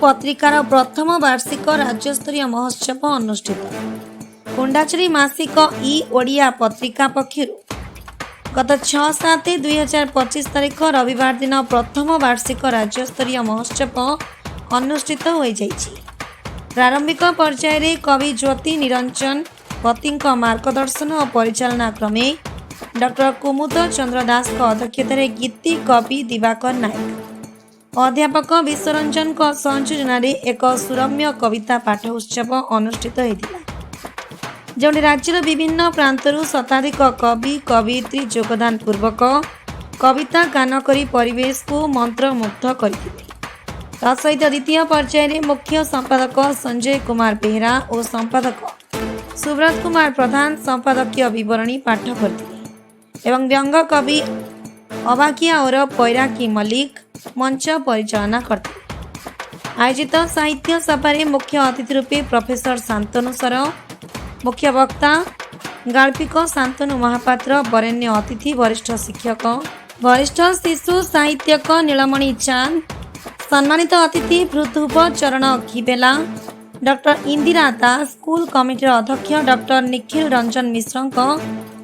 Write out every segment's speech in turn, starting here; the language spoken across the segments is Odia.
पत्रिकार प्रथम वार्षिक राज्यस्तरीय महोत्सव अनुष्ठित। कुंडाचरी मासिक ई ओडिया पत्रिका पक्षरु गत 6/7/2025 तारीख रविवार दिन प्रथम वार्षिक राज्यस्तरीय महोत्सव अनुष्ठित हो जाइछि। प्रारंभिक पर्यायर कवि ज्योति निरंजन पति मार्गदर्शन और परिचालना क्रमे डॉक्टर कुमुद चंद्र दास अध्यक्षतार गीति कवि दिवाकर नायक अध्यापक विश्वरंजन संयोजन एक सुरम्य कविता पाठ उत्सव अनुष्ठित होता, जो राज्यर विभिन्न प्रांतरू शताधिक कवि कवियत्री योगदान पूर्वक कविता गान करी परिवेश को मंत्रमुग्ध करथिले। तत्सहित द्वितीय पर्यायर मुख्य संपादक संजय कुमार बेहरा और संपादक सुब्रत कुमार प्रधान संपादकीय विवरणी पाठ करथिले एवं व्यंग कवि अबाकिया और पैराकी मल्लिक मंच परिचालना करते। आयोजित साहित्य सभारे मुख्य अतिथि रूपे प्रोफेसर शांतनु सर, मुख्य वक्ता गाल्पिक शांतनु महापात्र, वरेण्य अतिथि वरिष्ठ शिक्षक वरिष्ठ शिशु साहित्यक नीलमणि चांद, सम्मानित अतिथि भृतुभ चरण घिबेला, डॉक्टर इंदिरा दास, स्कूल कमिटी अध्यक्ष डॉक्टर निखिल रंजन मिश्र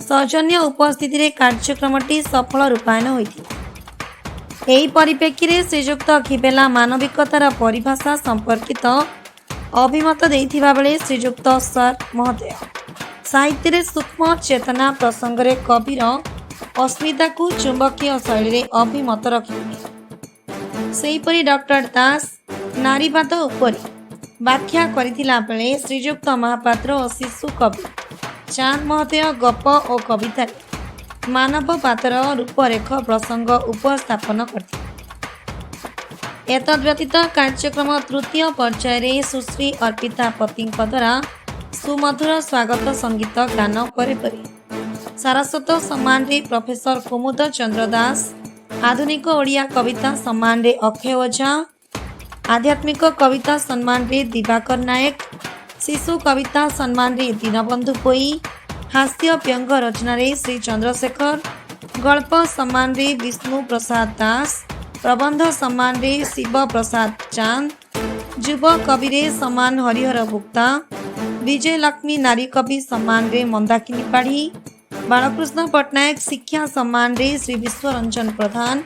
सौजन्य उपस्थिति रे कार्यक्रमटी सफल रूपायन होइथिला। एही परिप्रेक्षी रे श्रीयुक्त घिबेला मानविकतार परिभाषा संपर्कित अभिमत देइथिबा बेले श्रीयुक्त सर महोदय साहित्य रे सूक्ष्म चेतना प्रसंग रे कविर अस्मिता को चुंबकीय शैली रे अभिमत रखिले। सेहीपरि डॉक्टर दास नारीवाद उपरि व्याख्या करिथिला बेले श्रीयुक्त महापात्र और शिशु कवि चांद महोदय गप और कविता मानव पातर रूपरेख प्रसंग उपस्थापन करथिले। एतद्व्यतीत कार्यक्रम तृतीय पर्यायर सुश्री अर्पिता पति द्वारा सुमधुर स्वागत संगीत गान परे सारस्वत सम्मान रे प्रोफेसर कुमुद चंद्र दास, आधुनिक ओडिया कविता सम्मान रे अक्षय ओझा, आध्यात्मिक कविता सम्मान रे दिवाकर नायक, शिशु कविता सम्मान रे दीनबंधु पोई, हास्य व्यंग रचना रे श्री चंद्रशेखर, गल्प सम्मान रे विष्णु प्रसाद दास, प्रबंध सम्मान रे शिव प्रसाद चांद, युव कवि रे सम्मान हरिहर गुप्ता, विजय लक्ष्मी नारी कवि सम्मान रे मंदाकिनी पाढ़ी, बालकृष्ण पट्टनायक शिक्षा सम्मान रे श्री विश्वरंजन प्रधान,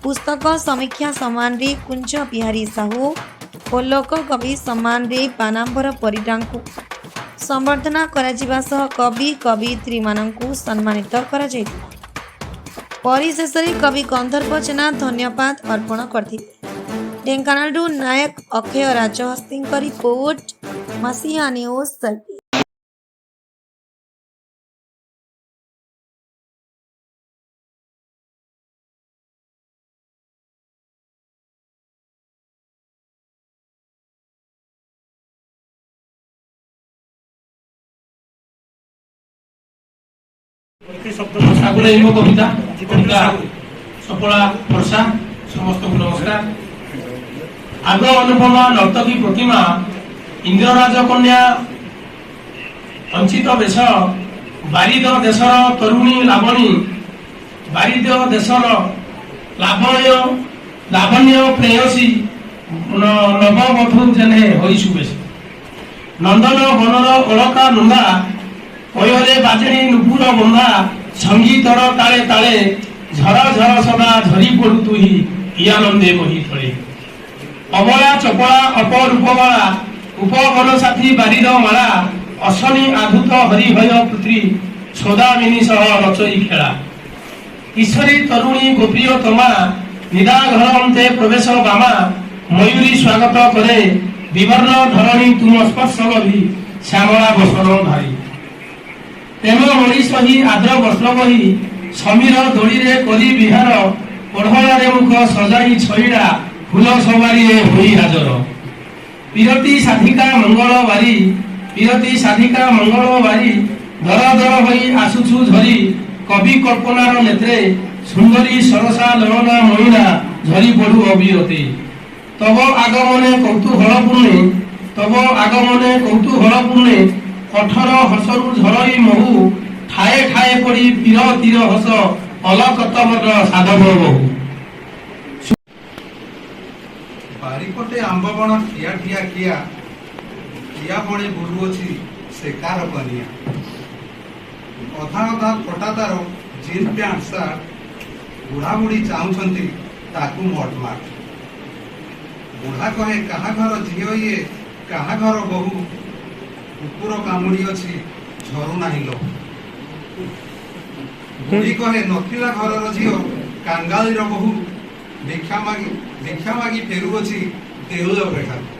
पुस्तक समीक्षा सम्मान रे कुंज बिहारी साहू और लोक कवि सम्मान रे बानांबर परिडा संबर्धना करा सह कवि कवियत्री माननकु सम्मानित करा जायतिला। परिशेष रे कवि गंधर्व जेना धन्यवाद अर्पण करथिले। ढेंकानालु नायक अक्षय राजहस्ती रिपोर्ट मसीहा न्यूज सर्विस। कविता सफला वर्षा समस्त को नमस्कार। आग अनुपमा नर्तकी प्रतिमा इंद्रराज कन्या अंचित वेश बारिद देशर तरुणी लावणी बारिद देशर लावण्य प्रेयसी नववधू जेने होइसुबेश नंदन बनर अलका नंदा पयरे बाजणी नुपुर बंधा संगीतर ताले ताले झर झर सदा झरी पड़ू तुही इयानंदे बही थळे अबला चपला अपरूपमाला उपवन साथी बारिद माला असनी आधुत हरिभय पुत्री सदामिनी सह रचई खेला ईश्वरी तरुणी गोप्रिय तमा निदा घर अन्ते प्रवेश बामा मयूरी स्वागत करे विवर्ण धरणी तुम स्पर्श गभी श्यामला बसर धारी प्रेम मनीष ही आद्र वस्त्र ही समीर दोड़ी रे करी विहार ओढ़णारे मुख सजाई छईड़ा फूल सवारी होई हाजर पीरती साधिका मंगल बारी दर दर होई आसुछु झरी कवि कल्पनार नेत्रे सुंदरी सरसा ललना महीना झरी पड़ू अविरती तब आगमने कौतूहलपूर्णे कठोर हसरु झरई महु ठाए ठाए पड़ी पीर तीर हस अलकतवर साधव बहु। ଚାରିପଟେ ଆମ୍ବ ବଣ ଠିଆ ଠିଆ କିଆ କିଆ ବଣେ ବୁଲୁଅଛି ସେ କାର କନିଆ। ଅଧା ଅଧା ଫଟା ତାର ଜିନ୍ ପ୍ୟାଣ୍ଟ ସାର୍ଟ, ବୁଢ଼ାବୁଢ଼ୀ ଚାହୁଁଛନ୍ତି ତାକୁ ମଟମାଟ। ବୁଢ଼ା କହେ କାହା ଘର ଝିଅ ଇଏ, କାହା ଘର ବୋହୁ, କୁକୁର କାମୁଡ଼ି ଅଛି ଝରୁ ନାହିଁ ଲହୁ। ବୁଢ଼ୀ କହେ ନଥିଲା ଘରର ଝିଅ, କାଙ୍ଗାଳିର ବୋହୁ, ଭିକ୍ଷା ମାଗି ଫେରୁଅଛି ଦେଉଳ ବେଢ଼ାକୁ।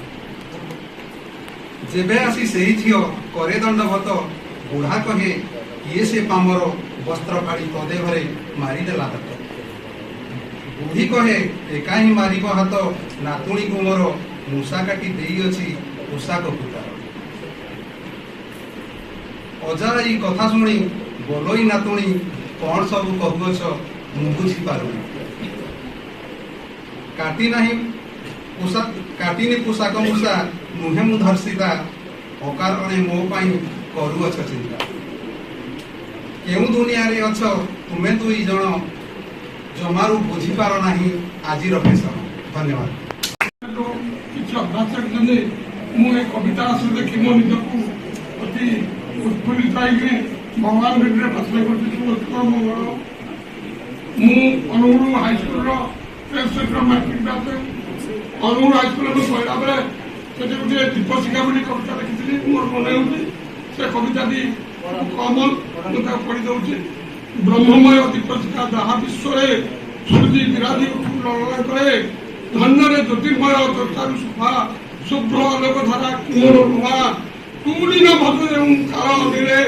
ଯେବେ ଆସି ସେହି ଝିଅ କରେ ଦଣ୍ଡବତ, ବୁଢ଼ା କହେ କିଏ ସେ ପାମର, ବସ୍ତ୍ର ଫାଡ଼ି ପଦେ ଘରେ ମାରିଦେଲା ହାତ। ବୁଢ଼ୀ କହେ ଏକା ହିଁ ମାରିବ ହାତ, ନାତୁଣୀକୁ ମୋର ମୂଷା କାଟି ଦେଇଅଛି ପୋଷାକ ପୁତାର। ଅଜା ଏଇ କଥା ଶୁଣି ବୋଲୋଇ ନାତୁଣୀ କଣ ସବୁ କହୁଅଛ ମୁଁ ବୁଝିପାରୁନି। କାଟିନି ପୋଷାକ ମୂଷା, ନୁହେଁ ମୁଁ ଧର୍ଷିତା, ଅକାରଣେ ମୋ ପାଇଁ କରୁଅଛ ଚିନ୍ତା। କେଉଁ ଦୁନିଆରେ ଅଛ ତୁମେ ଦୁଇ ଜଣ, ଜମାରୁ ବୁଝିପାର ନାହିଁ ଆଜିର ଭୀଷଣ। ଧନ୍ୟବାଦ। କିଛି ଅଭ୍ୟାସ କରିଛନ୍ତି ମୁଁ ଏ କବିତା ଆସୁ ଦେଖି ମୋ ନିଜକୁ ଅତି ଉତ୍ଫୁଲ୍ଲିତ ହେଇକି ଭଗବାନ ଭିତରେ ପ୍ରାର୍ଥନା କରିଛି ମଙ୍ଗଳ। ମୁଁ ଅନୁଗୁଳ ହାଇସ୍କୁଲର ମାଟ୍ରିକ ପାସ୍। ଅନୁଗୁଳ ହାଇସ୍କୁଲରେ ମୁଁ ପଢ଼ିଲା ବେଳେ ସେଠି ଗୋଟିଏ ଦୀପଶିଖା ବୋଲି କବିତା ଲେଖିଥିଲି, ମୋର ମନେ ହେଉଛି। ସେ କବିତାଟି କମଲ, ମୁଁ ତାକୁ ପଢ଼ି ଦେଉଛି। ବ୍ରହ୍ମମୟ ଦୀପଶିଖା ଯାହା ବିଶ୍ୱରେ ସୂର୍ଯ୍ୟ ବିରାଜି ଉଠୁ ଲଳନା କରେ, ଧନ୍ୟରେ ଜ୍ୟୋତିର୍ମୟ ଚର୍ଚ୍ଚାରୁ ଶୋଭା, ଶୁଭ୍ର ଆଲୋକ ଧାରା କୁମର ନୂଆ, ତୁଳି ନ ଭଦ୍ର କାଳ ମିଳେ,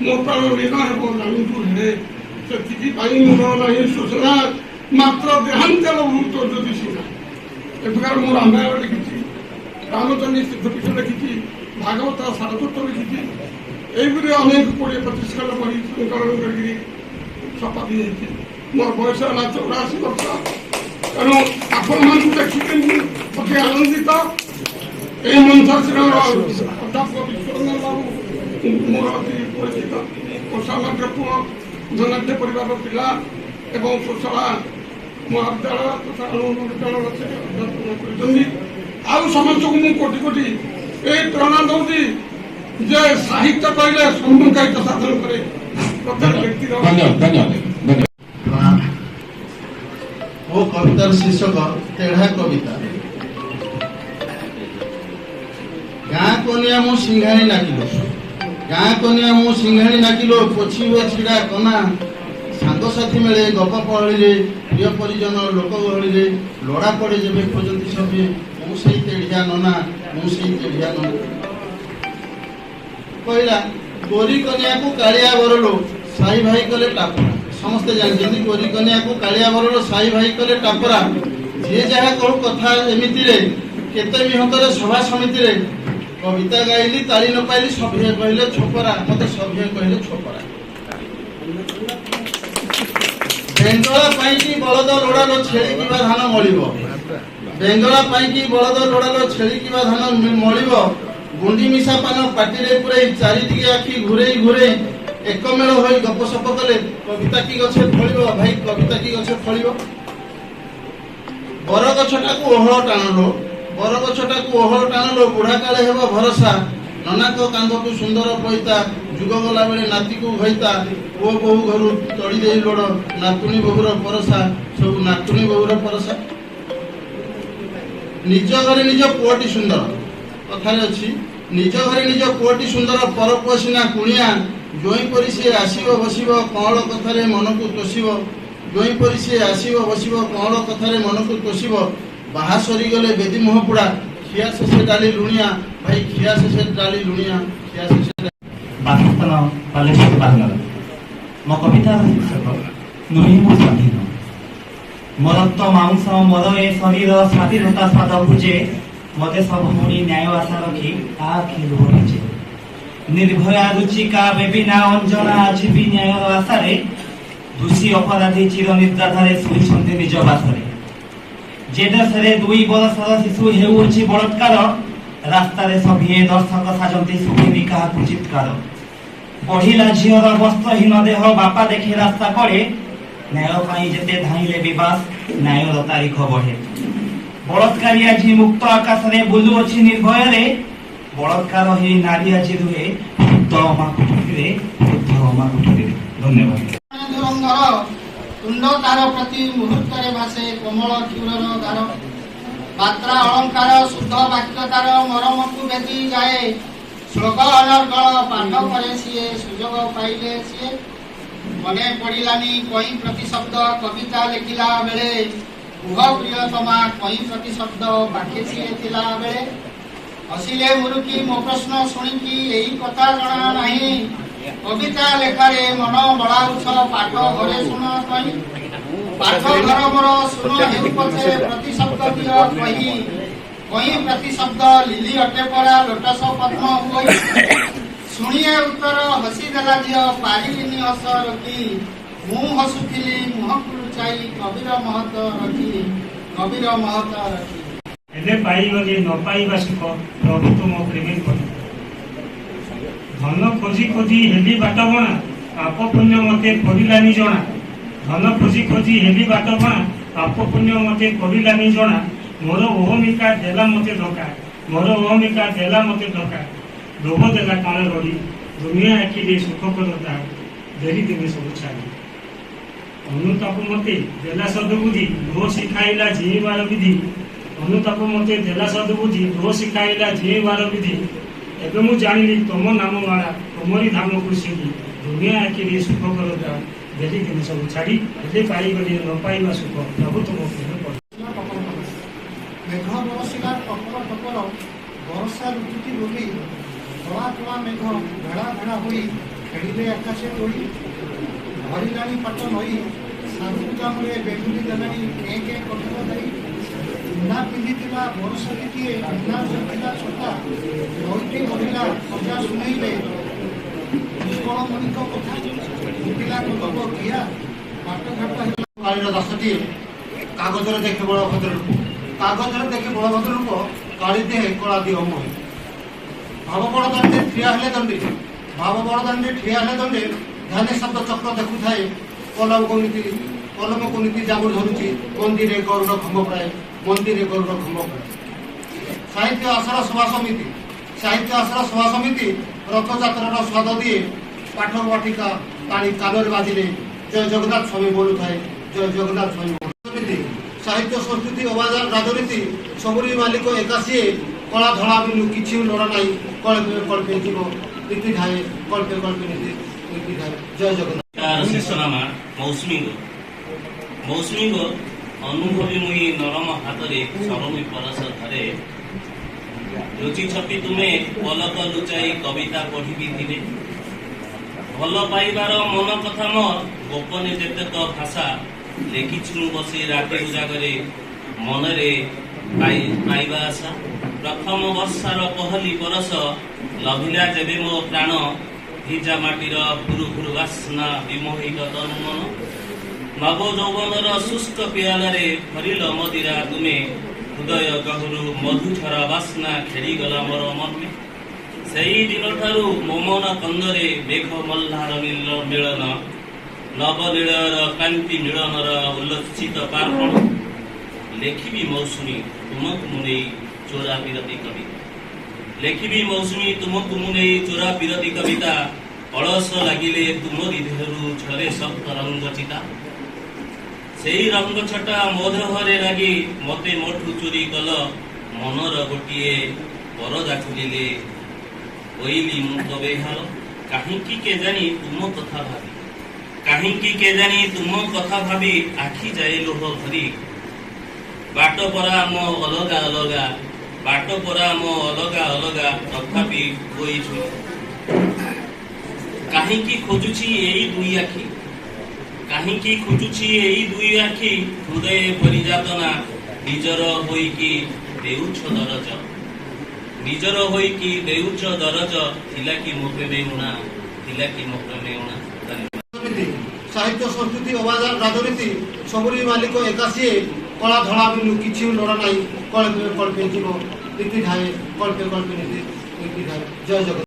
ମୋ ପ୍ରାଣ ନୀଳ ହେବ ଜାଣିତୁ ହେଳେ। ସେତିକି ପାଇଁ ମୋର ନାହିଁ ଶୋଷଣା, ମାତ୍ର ଦେହାଞ୍ଚଳ ଭୂତ ଯଦି ସିନା। ଏ ପ୍ରକାର ମୁଁ ରାମାୟଣ ଲେଖିଛି, ରାମଚଣ୍ଡୀ ସିଦ୍ଧପୀଠ ଲେଖିଛି, ଭାଗବତ ସାରସ୍ୱତ ଲେଖିଛି। এইগুলি অনেক 20-25 সাল পরি সংকলন করি ଛପା ଦିଆଯାଇଛି। ମୋର ବୟସ ହେଲା 84 ବର୍ଷ। ତେଣୁ ଆପଣମାନଙ୍କୁ ଦେଖିକି ମୁଁ ଅତି ଆନନ୍ଦିତ। ଏହି ମଞ୍ଚଶ୍ରୀର ଅଧ୍ୟାପକ ବିଶ୍ୱରଞ୍ଜନ ବାବୁ ମୋର ଅତି ପରିଚିତ। କୋଷାଲଙ୍କ ପୁଅ, ଧନାଢ୍ୟ ପରିବାରର ପିଲା ଏବଂ କୋଶଳା ମହାବିଦ୍ୟାଳୟ ତଥା ମହାବିଦ୍ୟାଳୟର ସେ ଅଧ୍ୟାପନା କରିଛନ୍ତି। ଆଉ ସମସ୍ତଙ୍କୁ ମୁଁ କୋଟି କୋଟି এই ପ୍ରେରଣା ଦେଉଛି ଯେ ସାହିତ୍ୟ କହିଲେ ସମ୍ମୁଖାୟିତ ସାଧନ କରେ ପ୍ରତ୍ୟେକ ବ୍ୟକ୍ତିର। ମୋ କବିତାର ଶୀର୍ଷକ ତେଢ଼ା କବିତା। ଗାଁ କନିଆ ମୁଁ ସିଂହାଣୀ ନାକିଲ, ଗାଁ କନିଆ ମୁଁ ସିଂହାଣୀ ନାକିଲ, ପୋଛିବ ଛିଡ଼ା କନା, ସାଙ୍ଗସାଥି ମିଳେ ଗପ ପହଳିରେ, ପ୍ରିୟ ପରିଜନ ଲୋକ ଗହଳିରେ, ଲୋଡ଼ା ପଡ଼େ ଯେବେ ଖୋଜନ୍ତି ସଭେ, ମୁଁ ସେଇ ତେଢ଼ିଆ ନନା, ମୁଁ ସେଇ ତେଢ଼ିଆ ନନା। କହିଲା ଗୋରି କନିଆକୁ କାଳିଆ ବରଲୋ, ସାଇ ଭାଇ କଲେ ଟାପରା। ସମସ୍ତେ ଜାଣିଛନ୍ତି ଗୋରି କନିଆକୁ କାଳିଆ ବରଲୋ, ସାଇ ଭାଇ କଲେ ଟାପରା। ଯିଏ ଯାହା କହୁ କଥା ଏମିତିରେ, କେତେ ମିହତରେ ସଭା ସମିତିରେ, କବିତା ଗାଇଲି ତାଳି ନ ପାଇଲି, ସଭିଏ କହିଲେ ଛୋପରା, ମତେ ସଭିଏ କହିଲେ ଛୋପରା। ବେଙ୍ଗଳା ପାଇଁକି ବଳଦ ଲୋଡ଼ାଲୋ, ଛେଳି କିବା ଧାନ ମଳିବ, ବେଙ୍ଗଳା ପାଇଁକି ବଳଦ ଲୋଡ଼ାଲୋ, ଛେଳି କିବା ଧାନ ମଳିବ, ଗୁଣ୍ଡି ମିଶା ପାନ ପାଟିରେ ପୁରେଇ, ଚାରିଦିକେ ଆଖି ଘୁରେଇ ଘୁରେଇ, ଏକମେଳ ହୋଇ ଗପସପ କଲେ, କବିତା କି ଗଛେ ଫଳିବ, ଭାଇ କବିତା କି ଗଛେ ଫଳିବ। ବରଗଛଟାକୁ ଓହଳ ଟାଣଲୋ, ବରଗଛଟାକୁ ଓହଳ ଟାଣଲୋ, ବୁଢ଼ା କାଳେ ହେବ ଭରସା, ନନାଙ୍କ କାନ୍ଧକୁ ସୁନ୍ଦର ପଇତା, ଯୁଗ ଗଲା ବେଳେ ନାତିକୁ ଘଇତା, ପୁଅ ବୋହୁ ଘରୁ ତଳି ଦେଇ ଲୋଡ଼, ନାତୁଣୀ ବୋହୁର ପରସା, ସବୁ ନାତୁଣୀ ବୋହୁର ପରସା। ନିଜ ଘରେ ନିଜ ପୁଅଟି ସୁନ୍ଦର, କଥାରେ ଅଛି ନିଜ ଘରେ ନିଜ ପୁଅଟି ସୁନ୍ଦର, ପରପୁଅ ସିନା କୁଣିଆ, ଜୋଇଁ ପରି ସିଏ ଆସିବ ବସିବ, କଅଁଳ କଥାରେ ମନକୁ ତୋଷିବ, ଜୋଇଁ ପରି ସିଏ ଆସିବ ବସିବ, କଅଁଳ କଥାରେ ମନକୁ ତୋଷିବ। ବାହା ସରିଗଲେ ବେଦି ମୁହଁ ପୋଡ଼ା, ଖିଆ ଶେଷେ ଡାଲି ଲୁଣିଆ, ଭାଇ ଖିଆ ଶେଷେ ଡାଲି ଲୁଣିଆ, ଖିଆ ଶେଷେ। ବାସସ୍ଥାନ ବାଲେଶ୍ୱର ବାହାନଗର। ମୋ କବିତାର ଶୀର୍ଷକ ନୁହେଁ ମୁଁ ସ୍ୱାଧୀନ। ମୋ ରକ୍ତ ମାଂସ ମୋର ଏ ଶରୀର ସ୍ୱାଧୀନତା ସ୍ୱାଦ ବୁଝେ, ମତେ ସବୁ ଭଉଣୀ ନ୍ୟାୟ ଆଶା ରଖି ଆଖି ଲୁହ ଭିଜେ। ନିର୍ଭୟା ରୁଚିକା ବେବିନା ଅଞ୍ଜନା ଆଜି ବି ନ୍ୟାୟର ଆଶାରେ, ଦୋଷୀ ଅପରାଧୀ ଚିର ନିଦ୍ରାଧାରେ ଶୋଇଛନ୍ତି ନିଜ ବାସରେ। ଯେ ଦେଶରେ 2 ବର୍ଷର ଶିଶୁ ହେଉଅଛି ବଳାତ୍କାର, ରାସ୍ତାରେ ସଭିଏ ଦର୍ଶକ ସାଜନ୍ତି ଶୁଣିନି କାହାକୁ ଚିତ୍କାର। ବଢିଲା ଝିଅର ବସ୍ତ୍ରହୀନ ଦେହ ବାପା ଦେଖେ ରାସ୍ତା କଡ଼େ, ନ୍ୟାୟ ପାଇଁ ଯେତେ ଧାଇଁଲେ ବିବାସ ନ୍ୟାୟର ତାରିଖ ବଢ଼େ। বলৎকারী আজি মুক্ত আকাশে বুলুଅଛି ନିର୍ଭୟରେ বলৎকার হে নারী আজি ରୁହେ ବୃଦ୍ଧ ଅମା କୁଠୀରେ ବୃଦ୍ଧ ଅମା କୁଠୀରେ। ଧନ୍ୟବାଦ। ଧୁରନ୍ଧର ତୁଣ୍ଡ ତାର ପ୍ରତି ମୁହୂର୍ତ୍ତରେ ଭାସେ କୋମଳ କ୍ଷୀରର ଧାର ମାତ୍ରା ଅଳଙ୍କାର ଶୁଦ୍ଧ ବାକ୍ୟ ତାର ମରମକୁ ଭେଦି ଯାଏ ଶ୍ଲୋକ ଅନର୍ଗଳ ପାଠ କରେ ସିଏ ସୁଯୋଗ ପାଇଲେ ସିଏ ମନେ ପଡ଼ିଲାନି କଇଁ ପ୍ରତିଶବ୍ଦ କବିତା ଲେଖିଲା ବେଳେ କୁହ ପ୍ରିୟତମା କଇଁ ପ୍ରତିଶବ୍ଦ ପାଖେ ସିଏ ଥିଲା ବେଳେ ହସିଲେ ମୁରୁକି ମୋ ପ୍ରଶ୍ନ ଶୁଣିକି ଏଇ କଥା ଜଣା ନାହିଁ କବିତା ଲେଖାରେ ମନ ବଳାଉଛ ପାଠ ଘରେ ଶୁଣ କହି ପାଠ ଘର ମୋର ଶୁଣ ହେଉ ପଛେ ପ୍ରତିଶବ୍ଦ ଦିଅ କହି କହି ପ୍ରତିଶବ୍ଦ ଲିଲି ଅଟେ ପରା ଲୋଟସ ପଦ୍ମ ହୋଇ ଶୁଣିଏ ଉତ୍ତର ହସି ଦେଲା ଝିଅ ପାରିଲିନି ହସ ରଖି ମୁଁ ହସୁଥିଲି ମୁହଁକୁ ଲୁଚାଇ କବିର ମହତ ରଖି କବିର ମହତ ରଖି ହେଲେ ପାଇଗଲେ ନ ପାଇବା ସୁଖ ପ୍ରଭୁ ତୁମ ପ୍ରେମେ କରି ଧନ ଖୋଜି ଖୋଜି ହେଲି ବାଟବଣା ପାପ ପୁଣ୍ୟ ମତେ କରିଲାନି ଜଣା ଧନ ଖୋଜି ଖୋଜି ହେଲି ବାଟବଣା ପାପ ପୁଣ୍ୟ ମତେ କରିଲାନି ଜଣା ମୋର ଓହମିକା ଦେଲା ମତେ ଧୋକା ମୋର ଓହମିକା ଦେଲା ମତେ ଧୋକା ଲୋଭ ଦେଲା କାଳ ଗଡ଼ି ଦୁନିଆ ଆଖିରେ ସୁଖ କରତା ଦେରି ଦିନେ ସବୁ ଛାଡ଼ି ଅନୁତାପ ମତେ ଦେଲା ସଦବୁଦ୍ଧି ଲୁହ ଶିଖାଇଲା ଜିଇବାର ବିଧି ଅନୁତାପ ମତେ ଦେଲା ସଦବୁଦ୍ଧି ଲୁହ ଶିଖାଇଲା ଜିଇବାର ବିଧି ଏବେ ମୁଁ ଜାଣିଲି ତମ ନାମ ମାଳା ତମରି ଧାମକୁ ସିଙ୍ଗି ଦୁନିଆ ଆଖିରେ ସୁଖ କରତା ଦେରି ଦିନେ ସବୁ ଛାଡ଼ି ହେଲେ ପାଇଗଲେ ନ ପାଇବା ସୁଖ ପ୍ରଭୁ ତୁମ ପ୍ରେମ କରି মেঘ বরসিলা টপর টপর বর্ষা ঋতুটি বলি ধোয়া ধোয়া মেঘ ভেড়া ভেড়া হই খেড়িলে আকাশে দড়ি ভরিলানি পাট নই সাধু জামুরে বেগুনি দেলানি কে কে কঠোর দেই না পিঁধিলা বরষটিটিয়ে না চলিলা ଛତା নইটি মহিলা সজা শুনাইলে নিষ্কলমণিক কথা উঠিলা কতক কিয়া বাটঘাট কালীর 10টি কাগজরে দেখে বড়ভদ্র রূপ কাগজরে দেখে বড়ভদ্র রূপ কালী দেহে কলা দিও মোহে ভাব বড় দণ্ডে ঠিয়া হেলে দণ্ডে ভাব বড় দণ্ডে ঠিয়া হেলে দণ্ডে ধ্যানে শব্দ চক্র দেখুথায়ে কলমକୁ ନୀତି ଜାବୁଡ଼ି ଧରୁଛି ମନ୍ଦିରେ ଗରୁଡ଼ ଖମ୍ବ ପ୍ରାୟ ମନ୍ଦିରେ ଗରୁଡ଼ ଖମ୍ବ ପ୍ରାୟ ସାହିତ୍ୟ ଆଶାର ସଭା ସମିତି ରଥଯାତ୍ରାର ସ୍ୱାଦ ଦିଏ ପାଠ ବାଟିକା ପାଣି କାନରେ ବାଜିଲେ ଜୟ ଜଗନ୍ନାଥ ସ୍ୱାମୀ ବୋଲୁଥାଏ ଜୟ ଜଗନ୍ନାଥ ସ୍ୱାମୀ ବୋଲୁଥାଏ ସାହିତ୍ୟ ସଂସ୍କୃତି ଅବାଜାର ରାଜନୀତି ସବୁରି ମାଲିକ ଏକା ସିଏ କଳା ଧଳା ବିନୁ କିଛି ଲୋଡ଼ା ନାହିଁ କଳ୍ପେ କଳ୍ପେ ଯିବ ନୀତି ଧାଏ କଳ୍ପେ କଳ୍ପେ ନୀତି ଧାଏ ଜୟ ଜଗନ୍ନାଥ ଶେଷନାମା ମୌସୁମୀଙ୍କ ଅନୁଭବୀ ମୁଇ ନରମ ହାତରେ ସରମି ପରଶ ଧରେ ଲୁଚି ଛପି ତୁମେ ପଲକ ଲୁଚାଇ କବିତା ପଢ଼ିବି ଦିନେ ଭଲ ପାଇବାର ମନ କଥା ମୋର ଗୋପନେ ଯେତେକ ଭାଷା ଲେଖିଛୁ ବସି ରାତି ଉଜାଗରେ ମନରେ ପାଇବା ଆଶା ପ୍ରଥମ ବର୍ଷାର ପହଲି ବରଷ ଲଭିଲା ଯେବେ ମୋ ପ୍ରାଣ ଭିଜା ମାଟିର ଫୁରୁ ଫୁରୁ ବାସ୍ନା ବିମୋହିତ ତନୁ ମନ ନବ ଯୌବନର ଶୁଷ୍କ ପିଆଲାରେ ଭରିଲ ମଦିରା ତୁମେ ହୃଦୟ ଗହରୁ ମଧୁଝର ବାସ୍ନା ଖେଳିଗଲା ମୋର ମର୍ମେ ସେହି ଦିନଠାରୁ ମୋମନ କନ୍ଦରେ ମେଘ ମଲ୍ଲାର ମିଳନ ନବନୀଳର କାନ୍ତି ମିଳନର ଉଲ୍ଲସିତ ପାର୍ବଣ ଲେଖିବି ମୌସୁମୀ ତୁମକୁ ମୁଁ ନେଇ ଚୋରା ବିରତି କବିତା ଲେଖିବି ମୌସୁମୀ ତୁମକୁ ମୁଁ ନେଇ ଚୋରା ବିରତି କବିତା ଅଳସ ଲାଗିଲେ ତୁମରି ଦେହରୁ ଝରେ ସପ୍ତ ରଙ୍ଗ ଚିତା ସେଇ ରଙ୍ଗ ଛଟା ମୋ ଦେହରେ ଲାଗି ମତେ ମୋଠୁ ଚୋରି କଲ ମନର ଗୋଟିଏ ପରଦା ଖୋଲିଲେ କହିଲି ମୁଁ ତ ବେହାଲ କାହିଁକି କେଜାଣି ତୁମ କଥା ଭାବି କାହିଁକି କେଜାଣି ତୁମ କଥା ଭାବି ଆଖି ଯାଏ ଲୁହ ଭରି ବାଟ ପରା ମୋ ଅଲଗା ଅଲଗା ବାଟ ପରା ମୋ ଅଲଗା ଅଲଗା ତଥାପି ହୋଇଛୁ କାହିଁକି ଖୋଜୁଛି ଏଇ ଦୁଇ ଆଖି କାହିଁକି ଖୋଜୁଛି ଏଇ ଦୁଇ ଆଖି ହୃଦୟ ପରିଯାତନା ନିଜର ହୋଇକି ଦେଉଛ ଦରଜ ନିଜର ହୋଇକି ଦେଉଛ ଦରଜ ଥିଲା କି ମୋ ପ୍ରେମେଉଣା ଥିଲା କି ମୋ ପ୍ରେମେଉଣା ସାହିତ୍ୟ ସଂସ୍କୃତି ଅବାଜାର ରାଜନୀତି ସବୁରି ମାଲିକ ଏକା ସିଏ କଳା ଧଳା ବିନୁ କିଛି ଲୋଡ଼ା ନାହିଁ କଳ୍ପେ କଳ୍ପେ ଯିବ ନୀତି ଧାଏ କଳ୍ପେ କଳ୍ପେ ନୀତି ଧାଏ ଜୟ ଜଗନ୍ନାଥ।